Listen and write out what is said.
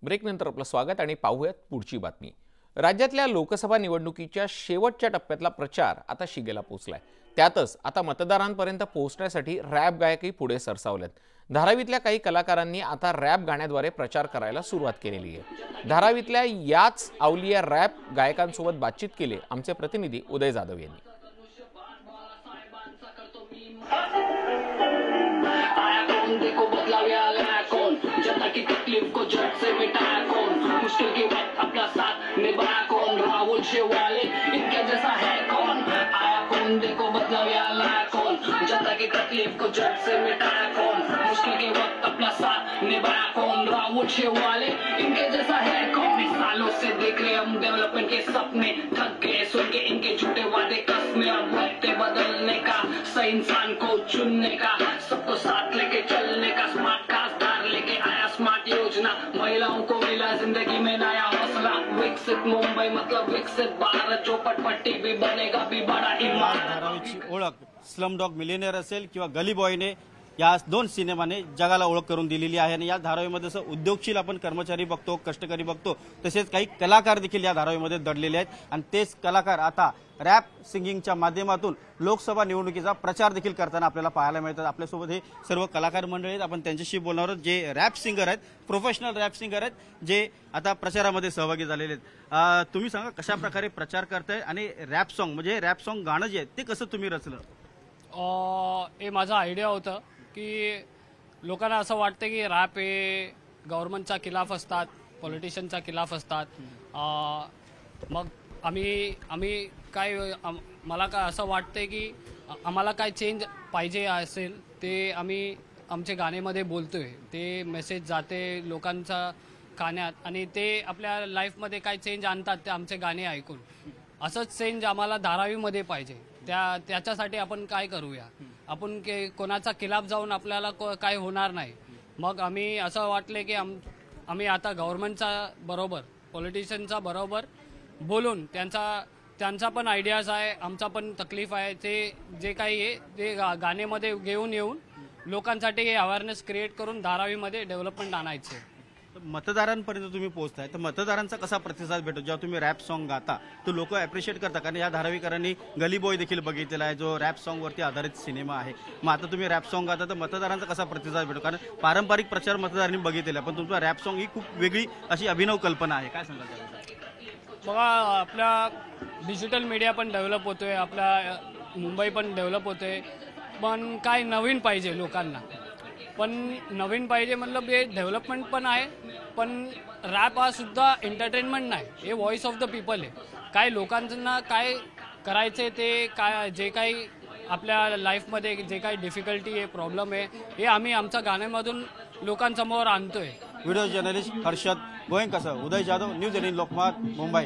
ब्रेकनंतर आपलं स्वागत आणि पाहूयात पुढची बातमी। राज्यातल्या लोकसभा निवडणुकीच्या शेवटच्या टप्प्यातला प्रचार आता शिगेला पोहोचलाय। त्यातच आता मतदारांपर्यंत पोहोचण्यासाठी रॅप गायकही पुढे सरसावलेत। धारावीतल्या काही कलाकारांनी आता रॅप गाण्याद्वारे प्रचार करायला सुरुवात केलेली आहे। धारावीतल्या याच अवलिया रॅप गायकांसोबत बातचीत केली आमचे प्रतिनिधी उदय जाधव यांनी। देखो बदलाव आया कौन, जनता की तकलीफ को जड़ से मिटाया कौन, मुश्किल के वक्त अपना साथ निभाया कौन, राहुल शेवाले इनके जैसा है कौन, आया कौन देखो बदलाव आया कौन, जनता की तकलीफ को जड़ से मिटाया कौन, मुश्किल के वक्त अपना साथ निभाया कौन, राहुल शेवाले इनके जैसा है कौन। सालों से देख रहे हम डेवलपमेंट के सपने, थक गए सुन के इनके झूठे वादे कसमें, अब वक्त बदलने का, सही इंसान को चुनने का, सबको साथ लेके चलने का, स्मार्ट खासदार लेके आया स्मार्ट योजना, महिलाओं को मिला जिंदगी में नया हौसला, विकसित मुंबई मतलब विकसित भारत, चौपटपट्टी भी बनेगा भी बड़ा इमारत। धारावीची ओळख स्लमडॉग मिलियनेअर असेल किंवा गली बॉयने या दोन सिनेमाने जगाला ओळख करून दिलेली आहे। आणि या धारावीमध्ये जसं उद्योगशील आपण कर्मचारी बघतो, कष्टकरी बघतो, तसेच काही कलाकार देखील या धारावीमध्ये दडलेले आहेत आणि तेच कलाकार आता रॅप सिंगिंगच्या माध्यमातून लोकसभा निवडणुकीचा प्रचार देखील करताना आपल्याला पाहायला मिळतात। आपल्यासोबत हे सर्व कलाकार मंडळी आहेत, आपण त्यांच्याशी बोलणार आहोत जे रॅप सिंगर आहेत, प्रोफेशनल रॅप सिंगर आहेत, जे आता प्रचारामध्ये सहभागी झालेले आहेत। तुम्ही सांगा कशा प्रकारे प्रचार करताय आणि रॅप सॉन्ग म्हणजे रॅप सॉन्ग गाणं जे आहे ते कसं तुम्ही रचलं? हे माझा आयडिया होता की लोकांना असं वाटतं की रॅप हे गव्हर्नमेंटचा खिलाफ असतात, पॉलिटिशियनचा खिलाफ असतात। मग आम्ही काय मला काय असं वाटतं की आम्हाला काय चेंज पाहिजे असेल ते आम्ही आमच्या गाण्यामध्ये बोलतोय, ते मेसेज जाते लोकांच्या कानात आणि ते आपल्या लाईफमध्ये काय चेंज आणतात ते आमचे गाणे ऐकून। असंच चेंज आम्हाला धारावीमध्ये पाहिजे। त्याच्यासाठी आपण काय करूया, आपण कोणाचा खिलाफ जाऊन आपल्याला काय होणार नाही। मग आम्ही असं वाटले की आम्ही आता गव्हर्नमेंटचा बरोबर, पॉलिटिशियनचा बरोबर बोलून त्यांचा पण आयडियाज आहे, आमचा पण तकलीफ आहे, ते जे काही आहे ते गाण्यामध्ये घेऊन येऊन लोकांसाठी अवेअरनेस क्रिएट करून धारावीमध्ये डेव्हलपमेंट आणायचे। मतदारांपर्यंत तुम्ही पोहोचताय तर मतदारांचा कसा प्रतिसाद भेटतो जेव्हा तुम्ही रॅप सॉन्ग गाता? तो लोक अप्रिशिएट करतात कारण या धारावीकरांनी गली बॉय देखील बघितलेला आहे जो रॅप सॉन्ग वरती आधारित सिनेमा आहे। मग आता तुम्ही रॅप सॉन्ग गाता तर मतदारांचा कसा प्रतिसाद भेटतो? कारण पारंपरिक प्रचार मतदारांनी बघितलेला पण तुमचा रॅप सॉन्ग ही खूप वेगळी अशी अभिनव कल्पना आहे, काय सांगाल? बघा, आपला डिजिटल मीडिया पण डेव्हलप होतोय, आपला मुंबई पण डेव्हलप होतोय, पण काय नवीन पाहिजे लोकांना, पण नवीन पाहिजे मतलब हे डेव्हलपमेंट पण आहे, पण रॅप हा सुद्धा एंटरटेनमेंट नाही, हे व्हॉइस ऑफ द पीपल आहे। काय लोकांना काय करायचे ते काय जे काही आपल्या लाईफमध्ये जे काही डिफिकल्टी आहे, प्रॉब्लेम आहे, हे आम्ही आमच्या गाण्यामधून लोकांसमोर आणतोय। व्हिडिओ जर्नलिस्ट हर्षद गोयंका, उदय जाधव, न्यूज 18 लोकमत, मुंबई।